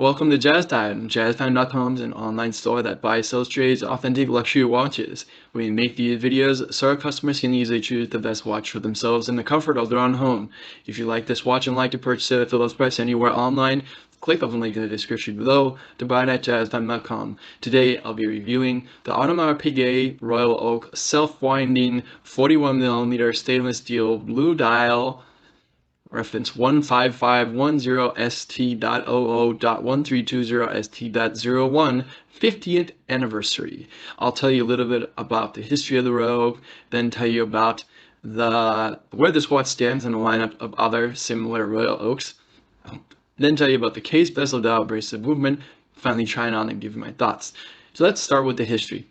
Welcome to JazzTime. JazzTime.com is an online store that buys, sells, trades authentic luxury watches. We make these videos so our customers can easily choose the best watch for themselves in the comfort of their own home. If you like this watch and like to purchase it at the lowest price anywhere online, click on the link in the description below to buy it at JazzTime.com. Today I'll be reviewing the Audemars Piguet Royal Oak self-winding 41mm stainless steel blue dial, reference 15510ST.OO.1320ST.01, 50th anniversary. I'll tell you a little bit about the history of the Royal Oak, then tell you about where this watch stands in a lineup of other similar Royal Oaks, then tell you about the case, bezel, dial, bracelet movement, finally try it on and give you my thoughts. So let's start with the history.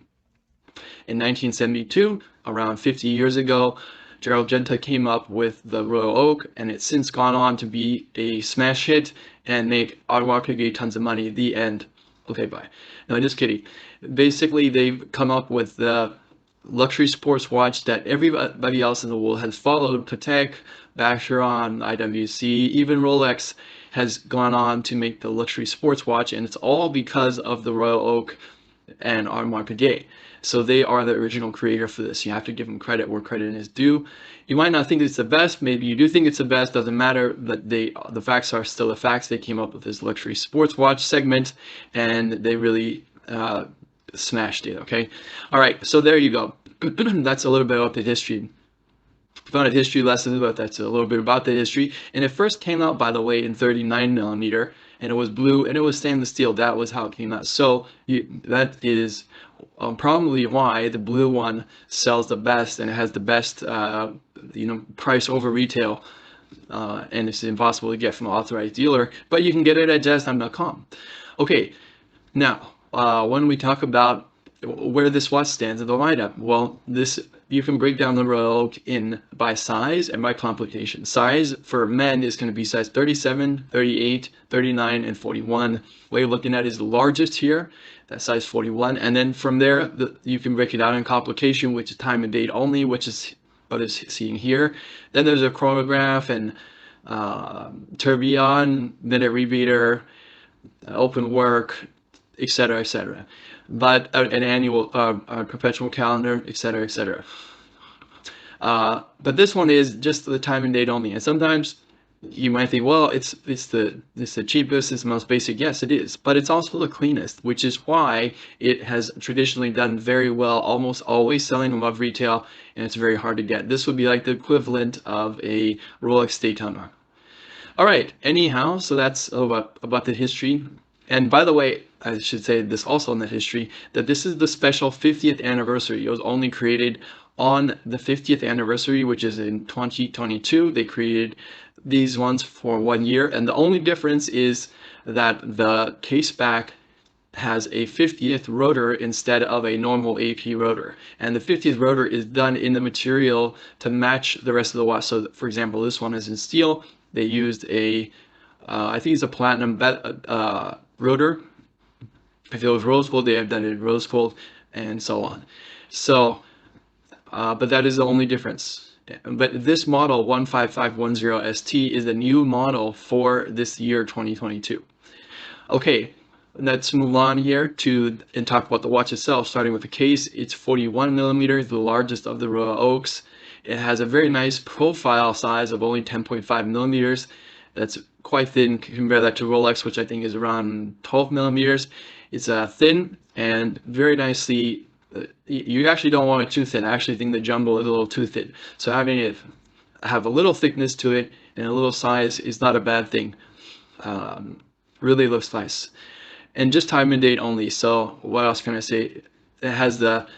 In 1972, around 50 years ago, Gerald Genta came up with the Royal Oak, and it's since gone on to be a smash hit and make Audemars Piguet tons of money. The end. Okay, bye. No, just kidding. Basically, they've come up with the luxury sports watch that everybody else in the world has followed. Patek, Vacheron, IWC, even Rolex has gone on to make the luxury sports watch, and it's all because of the Royal Oak and Audemars Piguet. So they are the original creator for this. You have to give them credit where credit is due. You might not think it's the best. Maybe you do think it's the best. Doesn't matter. But the facts are still the facts. They came up with this luxury sports watch segment, and they really smashed it. Okay. All right. So there you go. That's a little bit about the history. Found a history lesson, but that's a little bit about the history. And it first came out, by the way, in 39mm, and it was blue, and it was stainless steel. That was how it came out. So that is probably why the blue one sells the best, and it has the best, price over retail, and it's impossible to get from an authorized dealer. But you can get it at JazzTime.com. Okay, now when we talk about where this watch stands in the lineup, well, you can break down the Royal Oak by size and by complication. Size for men is going to be size 37, 38, 39, and 41. What you're looking at is the largest here, that's size 41. And then from there, you can break it out in complication, which is time and date only, which is what is seen here. Then there's a chronograph and tourbillon, minute repeater, open work, etc., etc. But an annual, perpetual calendar, etc., etc. But this one is just the time and date only. And sometimes you might think, well, it's the cheapest, it's the most basic. Yes, it is. But it's also the cleanest, which is why it has traditionally done very well, almost always selling above retail, and it's very hard to get. This would be like the equivalent of a Rolex Daytona. All right. Anyhow, so that's about the history. And by the way, I should say this also in the history, that this is the special 50th anniversary. It was only created on the 50th anniversary, which is in 2022. They created these ones for 1 year. And the only difference is that the case back has a 50th rotor instead of a normal AP rotor. And the 50th rotor is done in the material to match the rest of the watch. So for example, this one is in steel. They used I think it's a platinum rotor. If it was rose gold, they have done it in rose gold, and so on. So, but that is the only difference. But this model 15510ST is a new model for this year 2022. Okay, let's move on here and talk about the watch itself. Starting with the case, it's 41mm, the largest of the Royal Oaks. It has a very nice profile size of only 10.5mm. That's quite thin. Compare that to Rolex, which I think is around 12mm. It's thin and very nicely. You actually don't want it too thin. I actually think the jumbo is a little too thin. So having it have a little thickness to it and a little size is not a bad thing. Really looks nice. And just time and date only. So what else can I say? It has the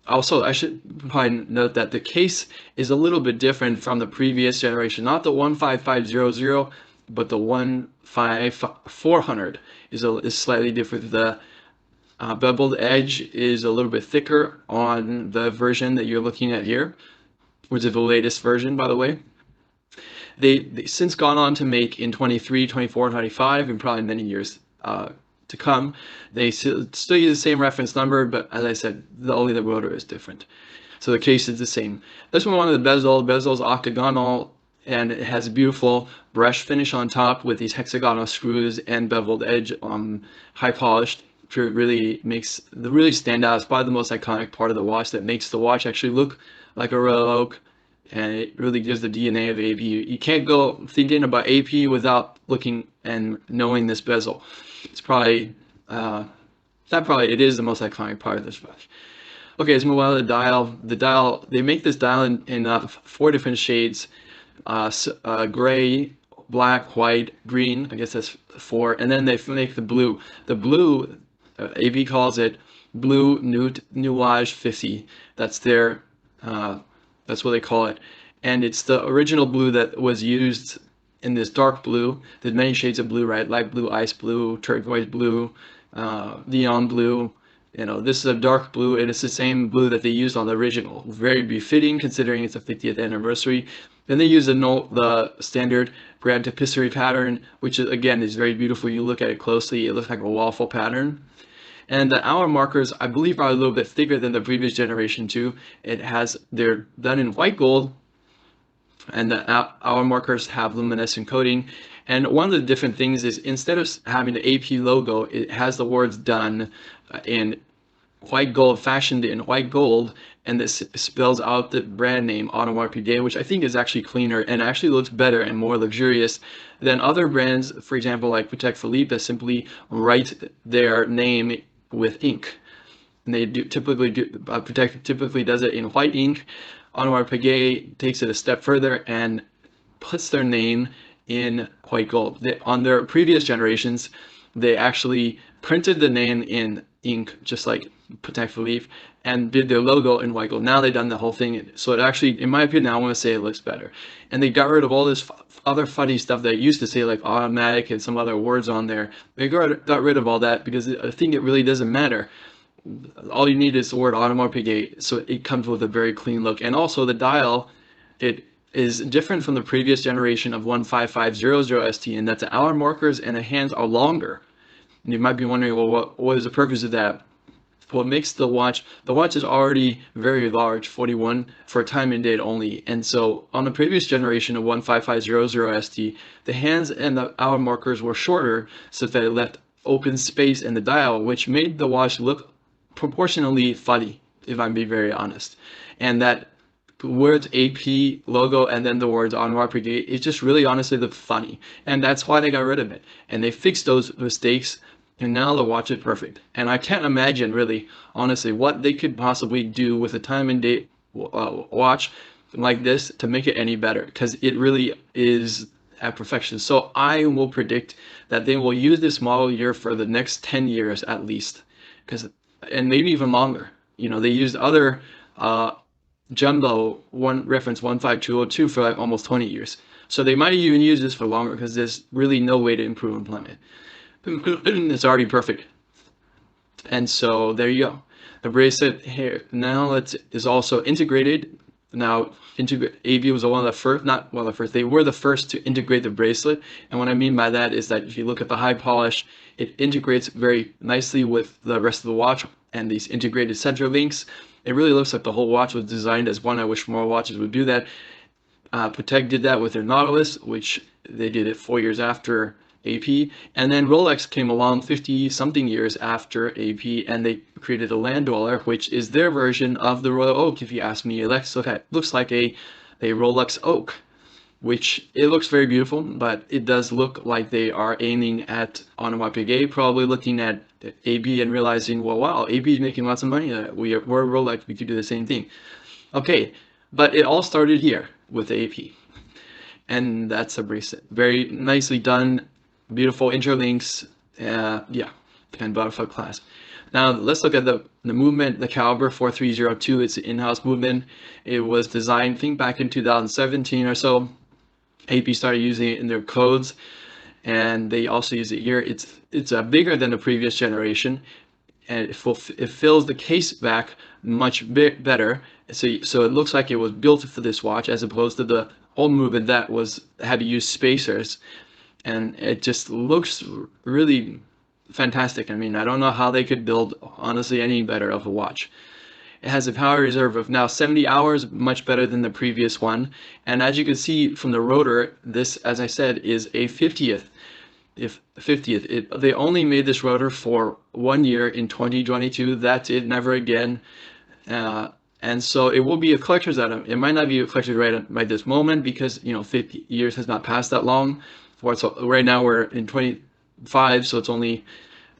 also, I should probably note that the case is a little bit different from the previous generation. Not the 15500, but the 15400 is slightly different. The beveled edge is a little bit thicker on the version that you're looking at here, which is the latest version, by the way. They since gone on to make in 23, 24, 25, and probably many years to come. They still use the same reference number, but as I said, only the rotor is different. So the case is the same. Let's move on to the bezel. Bezel's octagonal and it has a beautiful brush finish on top with these hexagonal screws and beveled edge, high polished. It really stand out. It's probably the most iconic part of the watch that makes the watch actually look like a Royal Oak, and it really gives the DNA of AP. You can't go thinking about AP without looking and knowing this bezel. It's probably it is the most iconic part of this watch. Okay, let's move on to the dial. The dial, they make this dial in 4 different shades: gray, black, white, green. I guess that's 4, and then they make the blue. The blue, AB calls it Blue Nuage 50. That's their, that's what they call it, and it's the original blue that was used in this dark blue. There's many shades of blue, right? Light blue, ice blue, turquoise blue, neon blue. You know, this is a dark blue, and it's the same blue that they used on the original. Very befitting considering it's a 50th anniversary. Then they use the standard grand tapisserie pattern, which is, again, is very beautiful. You look at it closely, it looks like a waffle pattern. And the hour markers, I believe, are a little bit thicker than the previous generation too. They're done in white gold, and the hour markers have luminescent coating. And one of the different things is, instead of having the AP logo, it has the words done in white gold, fashioned in white gold, and this spells out the brand name Audemars Piguet, which I think is actually cleaner and actually looks better and more luxurious than other brands, for example, like Patek Philippe, that simply write their name with ink. And they Patek typically does it in white ink. Audemars Piguet takes it a step further and puts their name in white gold. On their previous generations, they actually printed the name in ink, just like Patek Philippe, and did their logo in white gold. Now they've done the whole thing, so it actually, in my opinion, I want to say it looks better. And they got rid of all this other funny stuff that used to say, like automatic and some other words on there. They got rid of all that because I think it really doesn't matter. All you need is the word Audemars Piguet, so it comes with a very clean look. And also the dial, it is different from the previous generation of 15500ST in that the hour markers and the hands are longer. And you might be wondering, well, what is the purpose of that? What makes the watch is already very large, 41 for time and date only. And so on the previous generation of 15500ST, the hands and the hour markers were shorter, so that it left open space in the dial, which made the watch look proportionally funny, if I'm being very honest. And that words AP logo and then the words Audemars Piguet, it just really honestly looked funny. And that's why they got rid of it. And they fixed those mistakes, and now the watch is perfect. And I can't imagine, really, honestly, what they could possibly do with a time and date watch like this to make it any better, because it really is at perfection. So I will predict that they will use this model year for the next 10 years at least, and maybe even longer. You know, they used other jumbo reference 15202 for like almost 20 years. So they might even use this for longer, because there's really no way to improve upon it. It's already perfect. And so there you go. The bracelet here now is also integrated. Now, AB was one of the first, not one of the first, they were the first to integrate the bracelet. And what I mean by that is that if you look at the high polish, it integrates very nicely with the rest of the watch and these integrated center links. It really looks like the whole watch was designed as one. I wish more watches would do that. Patek did that with their Nautilus, which they did it 4 years after AP, and then Rolex came along 50-something years after AP, and they created a Land Dweller, which is their version of the Royal Oak. If you ask me, it looks like a Rolex Oak, which it looks very beautiful, but it does look like they are aiming at Audemars Piguet, probably looking at AB and realizing, well, wow, AB is making lots of money. We're Rolex, we could do the same thing. Okay, but it all started here with the AP, and that's a bracelet. Very nicely done. Beautiful interlinks, yeah, and butterfly clasp. Now let's look at the movement, the caliber 4302. It's an in-house movement. It was designed, I think, back in 2017 or so. AP started using it in their codes, and they also use it here. It's bigger than the previous generation, and it fills the case back much better. So it looks like it was built for this watch, as opposed to the old movement that had to use spacers. And it just looks really fantastic. I mean, I don't know how they could build, honestly, any better of a watch. It has a power reserve of now 70 hours, much better than the previous one. And as you can see from the rotor, this, as I said, is a 50th. They only made this rotor for 1 year in 2022. That's it, never again. And so it will be a collector's item. It might not be a collector's item right this moment because 50 years has not passed that long. So right now we're in 25, so it's only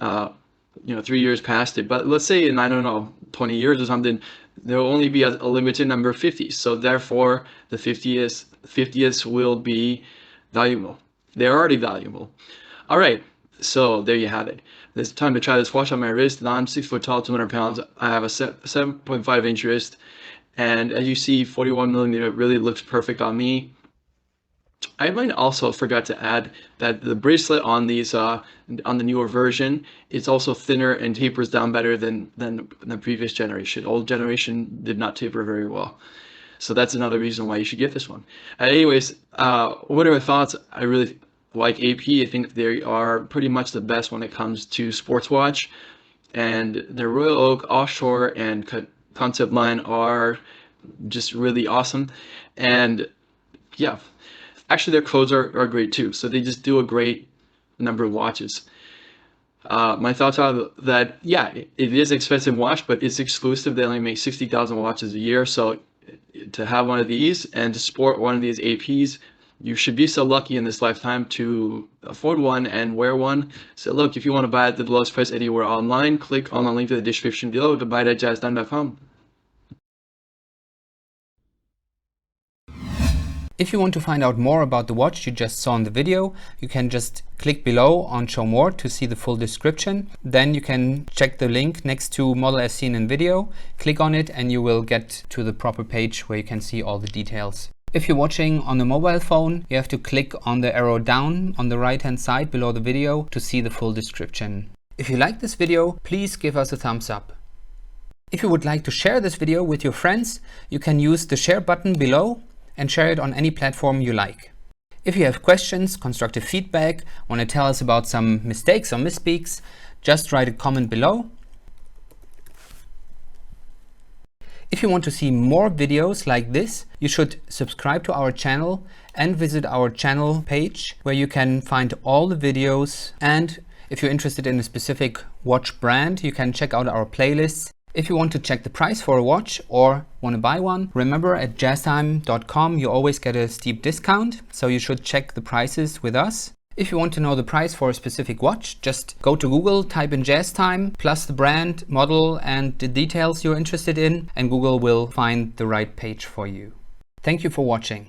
3 years past it. But let's say in, I don't know, 20 years or something, there will only be a limited number of 50s. So therefore, the 50th will be valuable. They're already valuable. All right, so there you have it. It's time to try this watch on my wrist. I'm 6 foot tall, 200 pounds. I have a 7.5 inch wrist, and as you see, 41 millimeter really looks perfect on me. I might also forgot to add that the bracelet on these on the newer version, it's also thinner and tapers down better than the previous generation. Old generation did not taper very well. So that's another reason why you should get this one. Anyways, what are my thoughts? I really like AP. I think they are pretty much the best when it comes to sports watch. And the Royal Oak Offshore and Concept line are just really awesome. And yeah, actually their clothes are great too. So they just do a great number of watches. My thoughts are that, yeah, it is an expensive watch, but it's exclusive. They only make 60,000 watches a year. So to have one of these and to sport one of these APs, you should be so lucky in this lifetime to afford one and wear one. So look, if you want to buy it at the lowest price anywhere online, click on the link in the description below to buy it at jazztime.com. If you want to find out more about the watch you just saw in the video, you can just click below on Show More to see the full description. Then you can check the link next to model as seen in video, click on it, and you will get to the proper page where you can see all the details. If you're watching on a mobile phone, you have to click on the arrow down on the right hand side below the video to see the full description. If you like this video, please give us a thumbs up. If you would like to share this video with your friends, you can use the share button below and share it on any platform you like. If you have questions, constructive feedback, want to tell us about some mistakes or misspeaks, just write a comment below. If you want to see more videos like this, you should subscribe to our channel and visit our channel page where you can find all the videos. And if you're interested in a specific watch brand, you can check out our playlists. If you want to check the price for a watch or want to buy one, remember at jazztime.com you always get a steep discount, so you should check the prices with us. If you want to know the price for a specific watch, just go to Google, type in JazzTime, plus the brand, model, and the details you're interested in, and Google will find the right page for you. Thank you for watching.